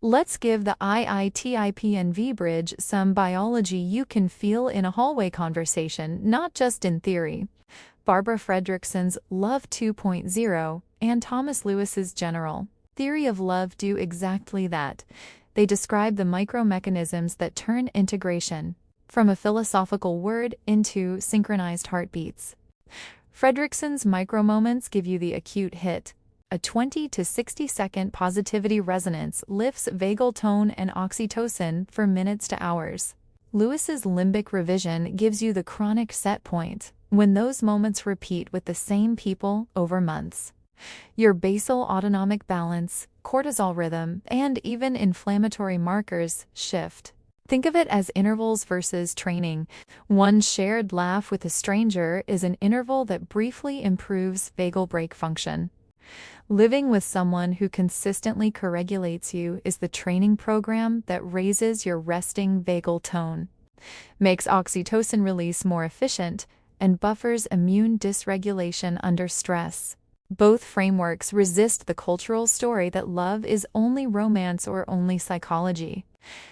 Let's give the IITIPNV bridge some biology you can feel in a hallway conversation, not just in theory. Barbara Fredrickson's Love 2.0 and Thomas Lewis's General Theory of Love do exactly that. They describe the micromechanisms that turn integration from a philosophical word into synchronized heartbeats. Fredrickson's micromoments give you the acute hit. A 20 to 60 second positivity resonance lifts vagal tone and oxytocin for minutes to hours. Lewis's limbic revision gives you the chronic set point, when those moments repeat with the same people over months. Your basal autonomic balance, cortisol rhythm, and even inflammatory markers shift. Think of it as intervals versus training. One shared laugh with a stranger is an interval that briefly improves vagal brake function. Living with someone who consistently co-regulates you is the training program that raises your resting vagal tone, makes oxytocin release more efficient, and buffers immune dysregulation under stress. Both frameworks resist the cultural story that love is only romance or only psychology.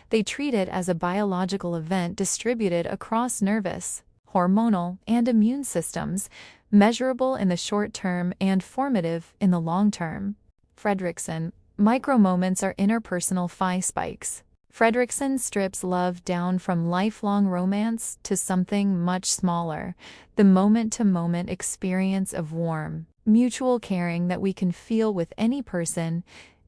They treat it as a biological event distributed across nervous, hormonal, and immune systems, measurable in the short term and formative in the long term. Fredrickson, micromoments are interpersonal phi spikes. Fredrickson strips love down from lifelong romance to something much smaller, the moment-to-moment experience of warm, mutual caring that we can feel with any person,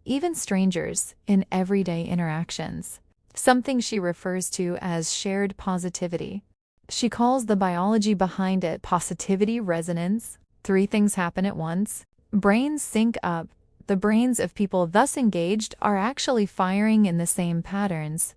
even strangers, in everyday interactions. Something she refers to as shared positivity. She calls the biology behind it positivity resonance. 3 things happen at once. Brains sync up. The brains of people thus engaged are actually firing in the same patterns,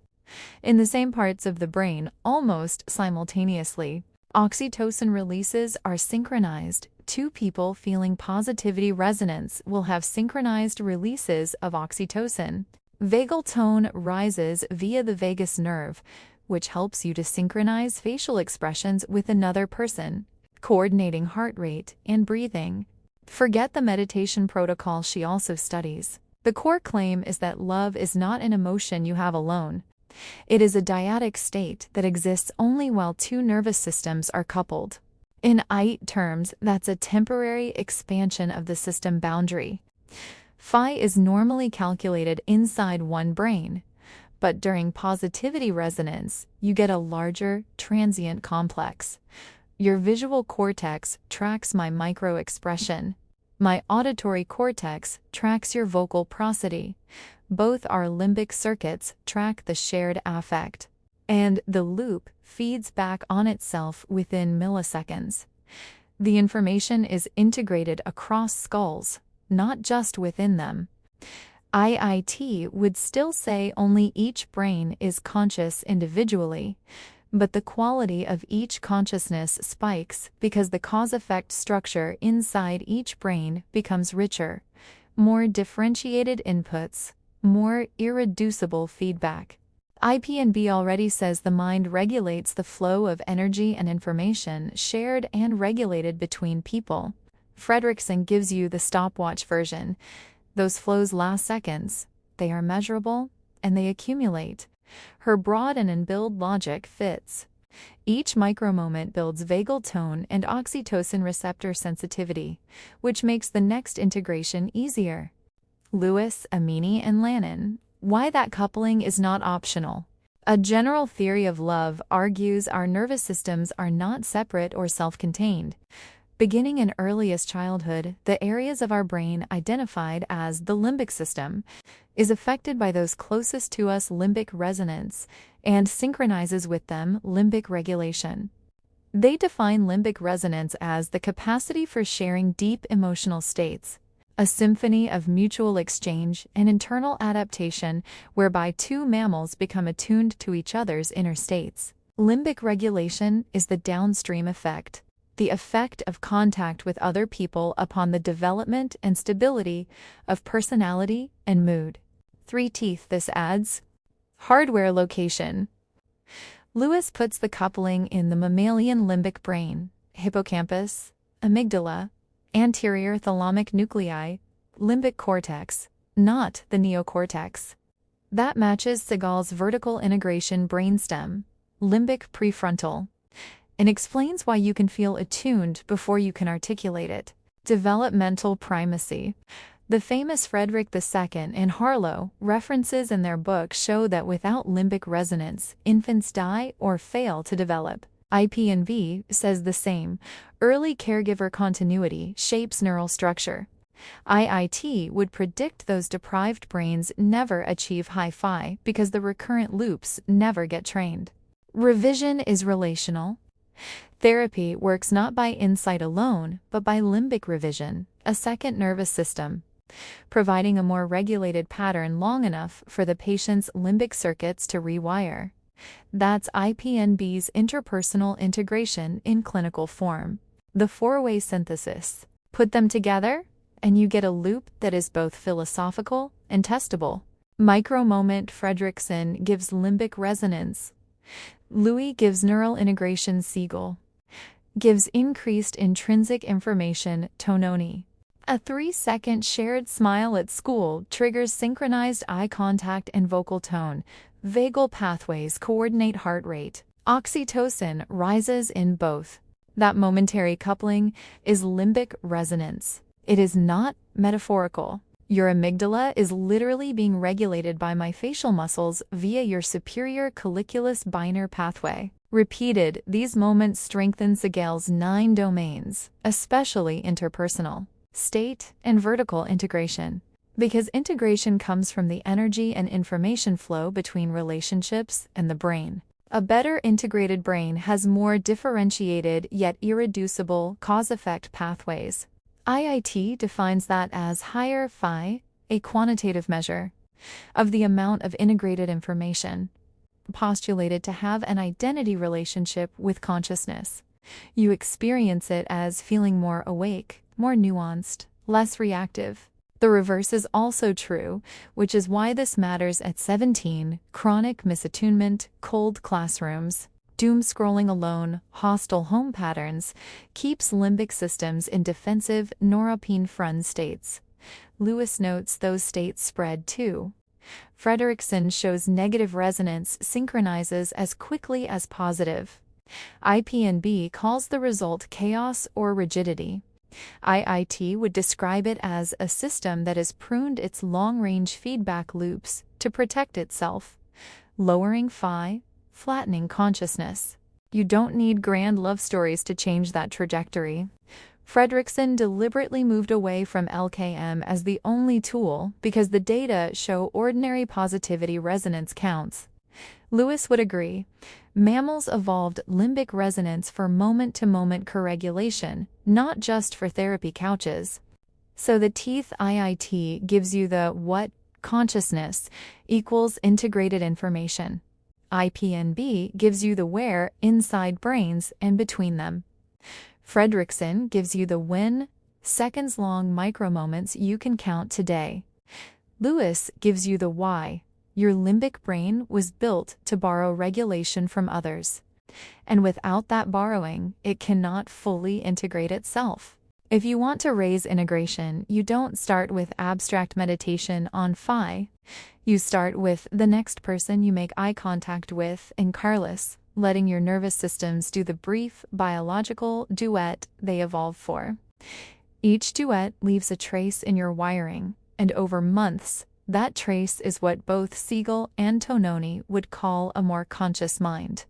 in the same parts of the brain, almost simultaneously. Oxytocin releases are synchronized. 2 people feeling positivity resonance will have synchronized releases of oxytocin. Vagal tone rises via the vagus nerve, which helps you to synchronize facial expressions with another person, coordinating heart rate and breathing. Forget the meditation protocol she also studies. The core claim is that love is not an emotion you have alone. It is a dyadic state that exists only while 2 nervous systems are coupled. In IT terms, that's a temporary expansion of the system boundary. Phi is normally calculated inside one brain, but during positivity resonance, you get a larger, transient complex. Your visual cortex tracks my micro-expression. My auditory cortex tracks your vocal prosody. Both our limbic circuits track the shared affect. And the loop feeds back on itself within milliseconds. The information is integrated across skulls, not just within them. IIT would still say only each brain is conscious individually, but the quality of each consciousness spikes because the cause-effect structure inside each brain becomes richer, more differentiated inputs, more irreducible feedback. IPNB already says the mind regulates the flow of energy and information shared and regulated between people. Fredrickson gives you the stopwatch version. Those flows last seconds, they are measurable, and they accumulate. Her broad and in-build logic fits. Each micromoment builds vagal tone and oxytocin receptor sensitivity, which makes the next integration easier. Lewis, Amini, and Lannon, why that coupling is not optional. A general theory of love argues our nervous systems are not separate or self-contained. Beginning in earliest childhood, the areas of our brain identified as the limbic system is affected by those closest to us limbic resonance and synchronizes with them limbic regulation. They define limbic resonance as the capacity for sharing deep emotional states, a symphony of mutual exchange and internal adaptation whereby 2 mammals become attuned to each other's inner states. Limbic regulation is the downstream effect, the effect of contact with other people upon the development and stability of personality and mood. 3 teeth this adds. Hardware location. Lewis puts the coupling in the mammalian limbic brain, hippocampus, amygdala, anterior thalamic nuclei, limbic cortex, not the neocortex. That matches Segal's vertical integration brainstem, limbic prefrontal, and explains why you can feel attuned before you can articulate it. Developmental primacy. The famous Frederick II and Harlow references in their book show that without limbic resonance, infants die or fail to develop. IPNV says the same. Early caregiver continuity shapes neural structure. IIT would predict those deprived brains never achieve hi-fi because the recurrent loops never get trained. Revision is relational. Therapy works not by insight alone, but by limbic revision, a second nervous system, providing a more regulated pattern long enough for the patient's limbic circuits to rewire. That's IPNB's interpersonal integration in clinical form. The four-way synthesis. Put them together, and you get a loop that is both philosophical and testable. Micro-moment Fredrickson gives limbic resonance. Louis gives neural integration. Siegel gives increased intrinsic information. Tononi. A 3-second shared smile at school triggers synchronized eye contact and vocal tone. Vagal pathways coordinate heart rate. Oxytocin rises in both. That momentary coupling is limbic resonance. It is not metaphorical. Your amygdala is literally being regulated by my facial muscles via your superior colliculus binar pathway. Repeated, these moments strengthen Segal's 9 domains, especially interpersonal, state, and vertical integration. Because integration comes from the energy and information flow between relationships and the brain. A better integrated brain has more differentiated yet irreducible cause-effect pathways. IIT defines that as higher phi, a quantitative measure of the amount of integrated information, postulated to have an identity relationship with consciousness. You experience it as feeling more awake, more nuanced, less reactive. The reverse is also true, which is why this matters at 17. Chronic misattunement, cold classrooms, doom scrolling alone, hostile home patterns, keeps limbic systems in defensive norepinephrine states. Lewis notes those states spread too. Frederickson shows negative resonance synchronizes as quickly as positive. IPNB calls the result chaos or rigidity. IIT would describe it as a system that has pruned its long-range feedback loops to protect itself, lowering phi, flattening consciousness. You don't need grand love stories to change that trajectory. Fredrickson deliberately moved away from LKM as the only tool because the data show ordinary positivity resonance counts. Lewis would agree. Mammals evolved limbic resonance for moment-to-moment co-regulation, not just for therapy couches. So the teeth IIT gives you the what consciousness equals integrated information. IPNB gives you the where inside brains and between them. Fredrickson gives you the when, seconds-long micro-moments you can count today. Lewis gives you the why. Your limbic brain was built to borrow regulation from others. And without that borrowing, it cannot fully integrate itself. If you want to raise integration, you don't start with abstract meditation on phi. You start with the next person you make eye contact with in Carlos, letting your nervous systems do the brief biological duet they evolved for. Each duet leaves a trace in your wiring, and over months, that trace is what both Siegel and Tononi would call a more conscious mind.